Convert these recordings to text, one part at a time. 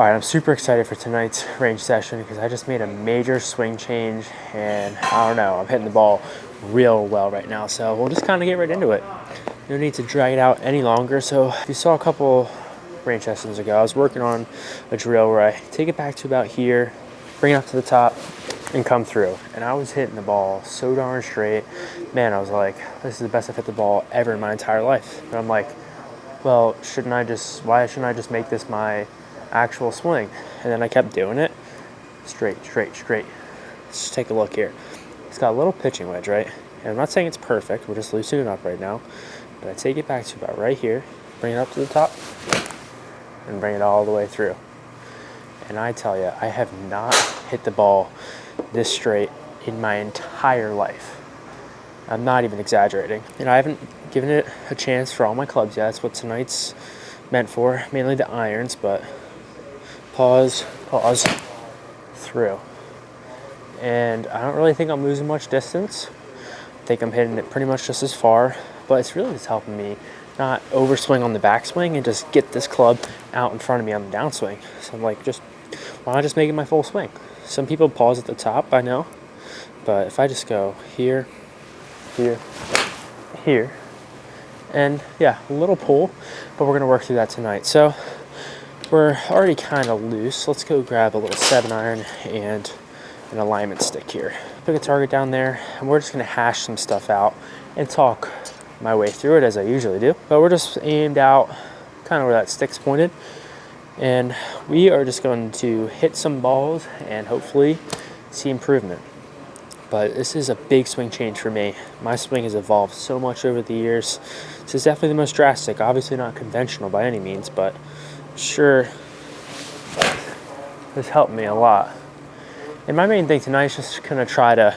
Alright, I'm super excited for tonight's range session because I just made a major swing change and I don't know, I'm hitting the ball real well right now, so we'll just kind of get right into it. No need to drag it out any longer. So if you saw a couple range sessions ago, I was working on a drill where I take it back to about here, bring it up to the top, and come through. And I was hitting the ball so darn straight. Man, I was like, this is the best I've hit the ball ever in my entire life. And I'm like, well, why shouldn't I just make this my actual swing? And then I kept doing it. Straight, straight, straight. Let's take a look here. It's got a little pitching wedge, right? And I'm not saying it's perfect. We're just loosening it up right now. But I take it back to about right here, bring it up to the top, and bring it all the way through. And I tell you, I have not hit the ball this straight in my entire life. I'm not even exaggerating. And I haven't given it a chance for all my clubs yet. That's what tonight's meant for, mainly the irons, but pause, through. And I don't really think I'm losing much distance. I think I'm hitting it pretty much just as far, but it's really just helping me not overswing on the backswing and just get this club out in front of me on the downswing. So I'm like, why not just make it my full swing? Some people pause at the top, I know, but if I just go here, here, here, and yeah, a little pull, but we're gonna work through that tonight. So we're already kind of loose. Let's go grab a little 7-iron and an alignment stick here. Pick a target down there, and we're just gonna hash some stuff out and talk my way through it as I usually do. But we're just aimed out kind of where that stick's pointed, and we are just going to hit some balls and hopefully see improvement. But this is a big swing change for me. My swing has evolved so much over the years. This is definitely the most drastic. Obviously not conventional by any means, but sure has helped me a lot. And my main thing tonight is just gonna try to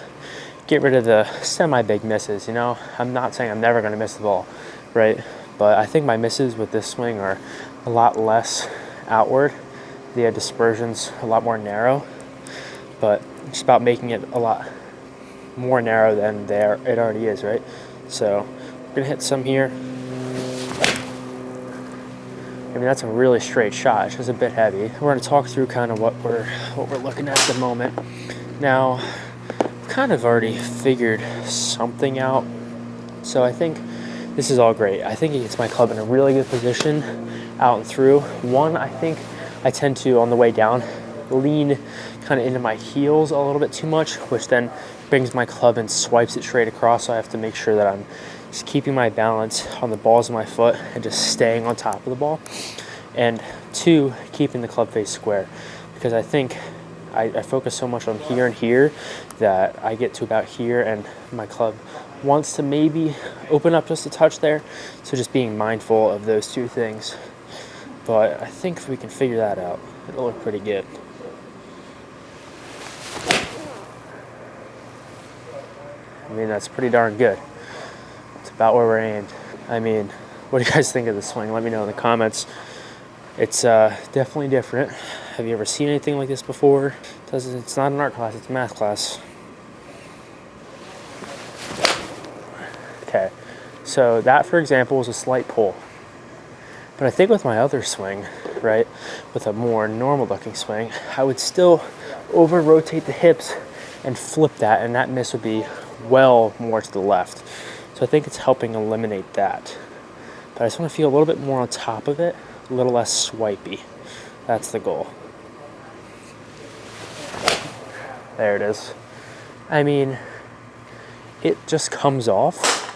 get rid of the semi-big misses, you know? I'm not saying I'm never gonna miss the ball, right? But I think my misses with this swing are a lot less outward. The dispersion's a lot more narrow, but it's about making it a lot more narrow than it already is, right? So we're gonna hit some here. I mean, that's a really straight shot. It's just a bit heavy. We're gonna talk through kind of what we're looking at the moment. Now, I've kind of already figured something out. So I think this is all great. I think it gets my club in a really good position out and through. One, I think I tend to, on the way down, lean kind of into my heels a little bit too much, which then brings my club and swipes it straight across. So I have to make sure that I'm just keeping my balance on the balls of my foot and just staying on top of the ball. And two, keeping the club face square, because I think I focus so much on here and here that I get to about here and my club wants to maybe open up just a touch there. So just being mindful of those two things. But I think if we can figure that out, it'll look pretty good. I mean, that's pretty darn good. It's about where we're aimed. I mean, what do you guys think of the swing? Let me know in the comments. It's definitely different. Have you ever seen anything like this before? It's not an art class, it's a math class. Okay, so that, for example, was a slight pull. But I think with my other swing, right, with a more normal looking swing, I would still over rotate the hips and flip that, and that miss would be well more to the left. So I think it's helping eliminate that. But I just want to feel a little bit more on top of it, a little less swipey. That's the goal. There it is. I mean, it just comes off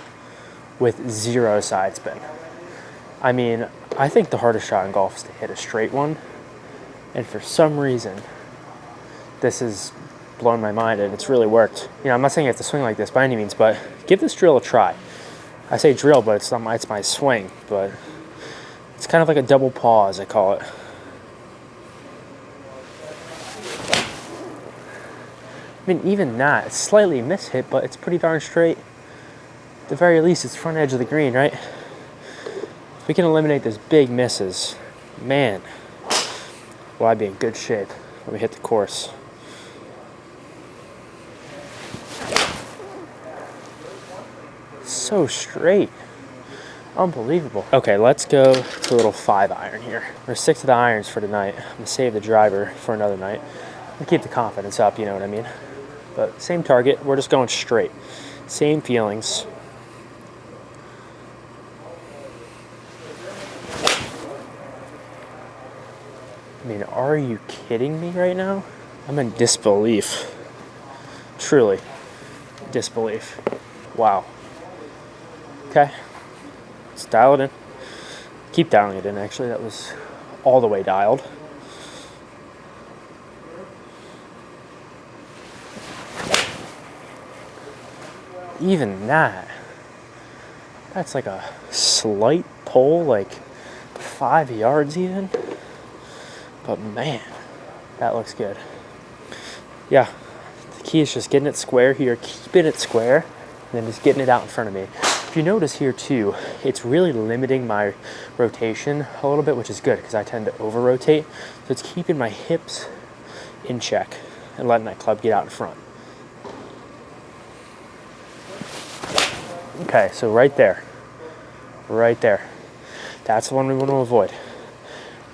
with zero side spin. I mean, I think the hardest shot in golf is to hit a straight one. And for some reason, this has blown my mind and it's really worked. You know, I'm not saying you have to swing like this by any means, but give this drill a try. I say drill, but it's my swing, but it's kind of like a double pause, I call it. I mean, even that, it's slightly mishit, but it's pretty darn straight. At the very least, it's front edge of the green, right? If we can eliminate those big misses, man, well, I'd be in good shape when we hit the course. So straight. Unbelievable. Okay, let's go to a little 5-iron here. We're gonna stick to the irons for tonight. I'm gonna save the driver for another night. And keep the confidence up, you know what I mean? But same target, we're just going straight. Same feelings. I mean, are you kidding me right now? I'm in disbelief. Truly, disbelief. Wow. Okay, let's dial it in. Keep dialing it in, actually. That was all the way dialed. Even that's like a slight pull, like 5 yards even. But man, that looks good. Yeah, the key is just getting it square here, keeping it square, and then just getting it out in front of me. If you notice here too, it's really limiting my rotation a little bit, which is good because I tend to over-rotate. So it's keeping my hips in check and letting that club get out in front. Okay, so right there, that's the one we want to avoid.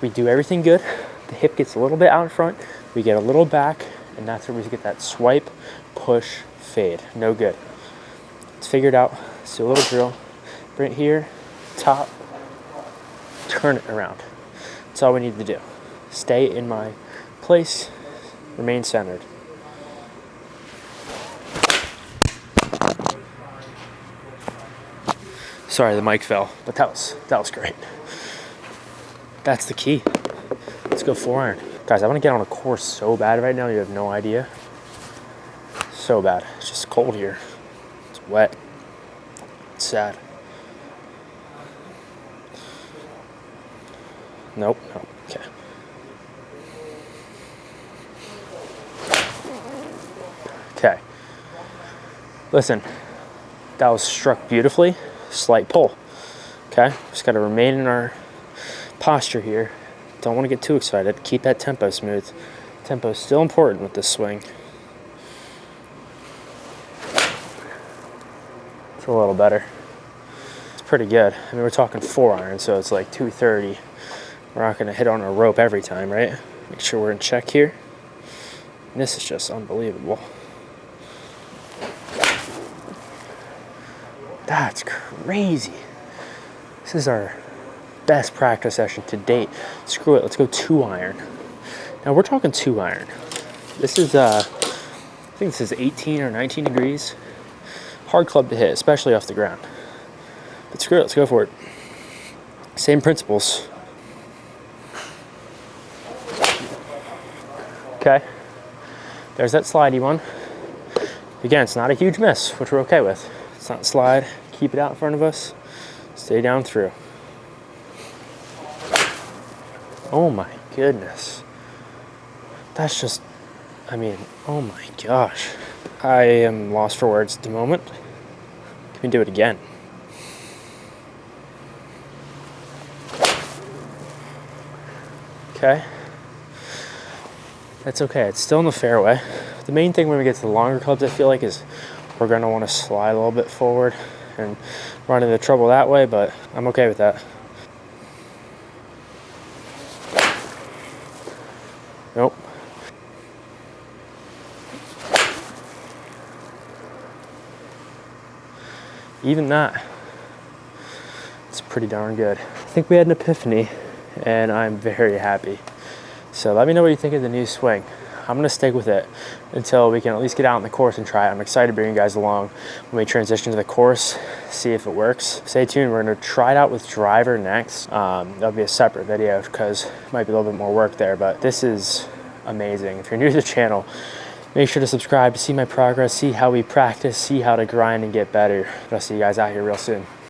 We do everything good, the hip gets a little bit out in front, we get a little back, and that's where we get that swipe, push, fade. No good. Let's figure it out. Let's do a little drill. Bring it here, top, turn it around. That's all we need to do. Stay in my place, remain centered. Sorry, the mic fell, but that was great. That's the key. Let's go 4-iron. Guys, I want to get on a course so bad right now, you have no idea. So bad. It's just cold here. It's wet. It's sad. Nope. Okay. Okay. Listen, that was struck beautifully. Slight pull. Okay, just got to remain in our posture here. Don't want to get too excited. Keep that tempo smooth. Tempo is still important with this swing. It's a little better. It's pretty good. I mean, we're talking 4-iron, so it's like 230. We're not going to hit on a rope every time, right? Make sure we're in check here. And this is just unbelievable. That's crazy. This is our best practice session to date. Screw it, let's go 2-iron. Now we're talking 2-iron. This is, I think this is 18 or 19 degrees. Hard club to hit, especially off the ground. But screw it, let's go for it. Same principles. Okay, there's that slidey one. Again, it's not a huge miss, which we're okay with. It's not slide, keep it out in front of us, stay down through. Oh my goodness. That's just, I mean, oh my gosh. I am lost for words at the moment. Can we do it again? Okay. That's okay, it's still in the fairway. The main thing when we get to the longer clubs, I feel like, is we're gonna wanna slide a little bit forward and run into trouble that way, but I'm okay with that. Nope. Even that, it's pretty darn good. I think we had an epiphany, and I'm very happy. So let me know what you think of the new swing. I'm gonna stick with it until we can at least get out on the course and try it. I'm excited to bring you guys along when we transition to the course, see if it works. Stay tuned, we're gonna try it out with driver next. That'll be a separate video because it might be a little bit more work there, but this is amazing. If you're new to the channel, make sure to subscribe to see my progress, see how we practice, see how to grind and get better. I'll see you guys out here real soon.